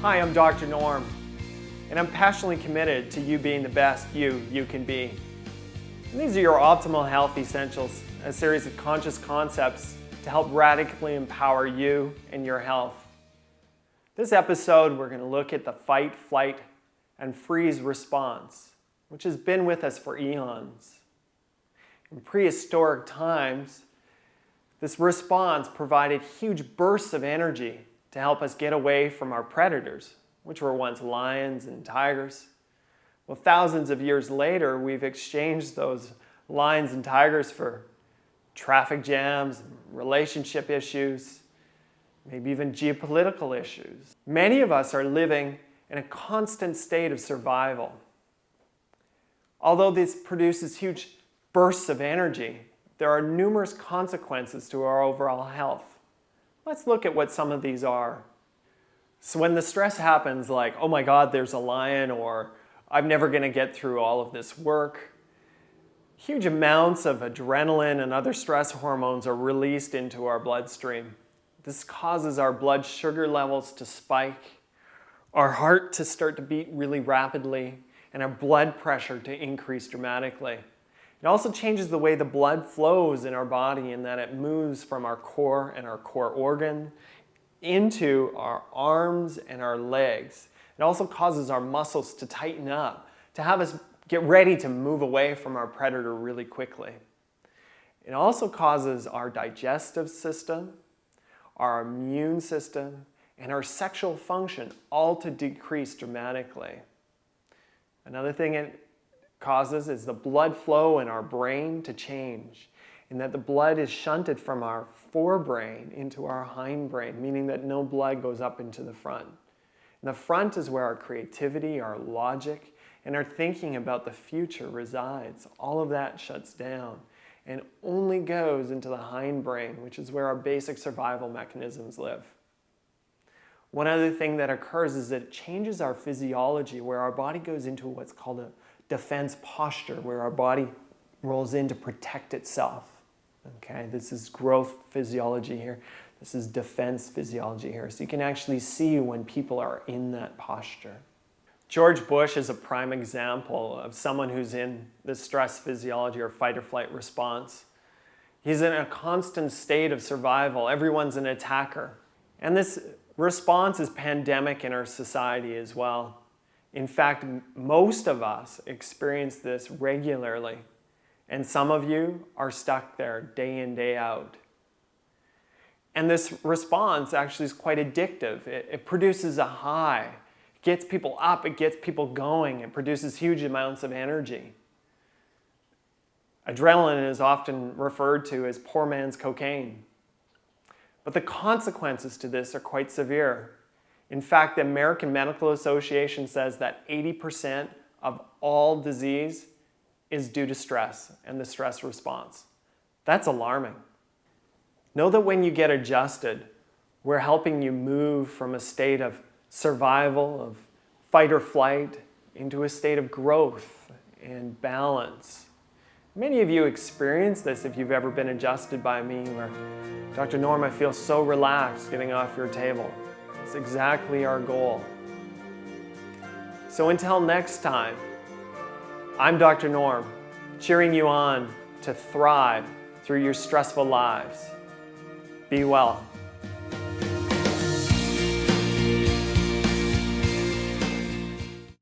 Hi, I'm Dr. Norm, and I'm passionately committed to you being the best you can be. And these are your optimal health essentials, a series of conscious concepts to help radically empower you and your health. This episode, we're going to look at the fight, flight, and freeze response, which has been with us for eons. In prehistoric times, this response provided huge bursts of energy to help us get away from our predators, which were once lions and tigers. Well, thousands of years later, we've exchanged those lions and tigers for traffic jams, relationship issues, maybe even geopolitical issues. Many of us are living in a constant state of survival. Although this produces huge bursts of energy, there are numerous consequences to our overall health. Let's look at what some of these are. So when the stress happens, like, oh my God, there's a lion, or I'm never going to get through all of this work, huge amounts of adrenaline and other stress hormones are released into our bloodstream. This causes our blood sugar levels to spike, our heart to start to beat really rapidly, and our blood pressure to increase dramatically. It also changes the way the blood flows in our body in that it moves from our core and our core organ into our arms and our legs. It also causes our muscles to tighten up, to have us get ready to move away from our predator really quickly. It also causes our digestive system, our immune system, and our sexual function all to decrease dramatically. Another thing it causes is the blood flow in our brain to change, in that the blood is shunted from our forebrain into our hindbrain, meaning that no blood goes up into the front. And the front is where our creativity, our logic, and our thinking about the future resides. All of that shuts down and only goes into the hindbrain, which is where our basic survival mechanisms live. One other thing that occurs is that it changes our physiology, where our body goes into what's called a defense posture, where our body rolls in to protect itself. Okay, this is growth physiology here. This is defense physiology here. So you can actually see when people are in that posture. George Bush is a prime example of someone who's in the stress physiology or fight or flight response. He's in a constant state of survival. Everyone's an attacker. And this response is pandemic in our society as well. In fact, most of us experience this regularly, and some of you are stuck there day in, day out. And this response actually is quite addictive. It produces a high. It gets people up, it gets people going, it produces huge amounts of energy. Adrenaline is often referred to as poor man's cocaine. But the consequences to this are quite severe. In fact, the American Medical Association says that 80% of all disease is due to stress and the stress response. That's alarming. Know that when you get adjusted, we're helping you move from a state of survival, of fight or flight, into a state of growth and balance. Many of you experience this if you've ever been adjusted by me, where, Dr. Norm, I feel so relaxed getting off your table. It's exactly our goal. So until next time, I'm Dr. Norm, cheering you on to thrive through your stressful lives. Be well.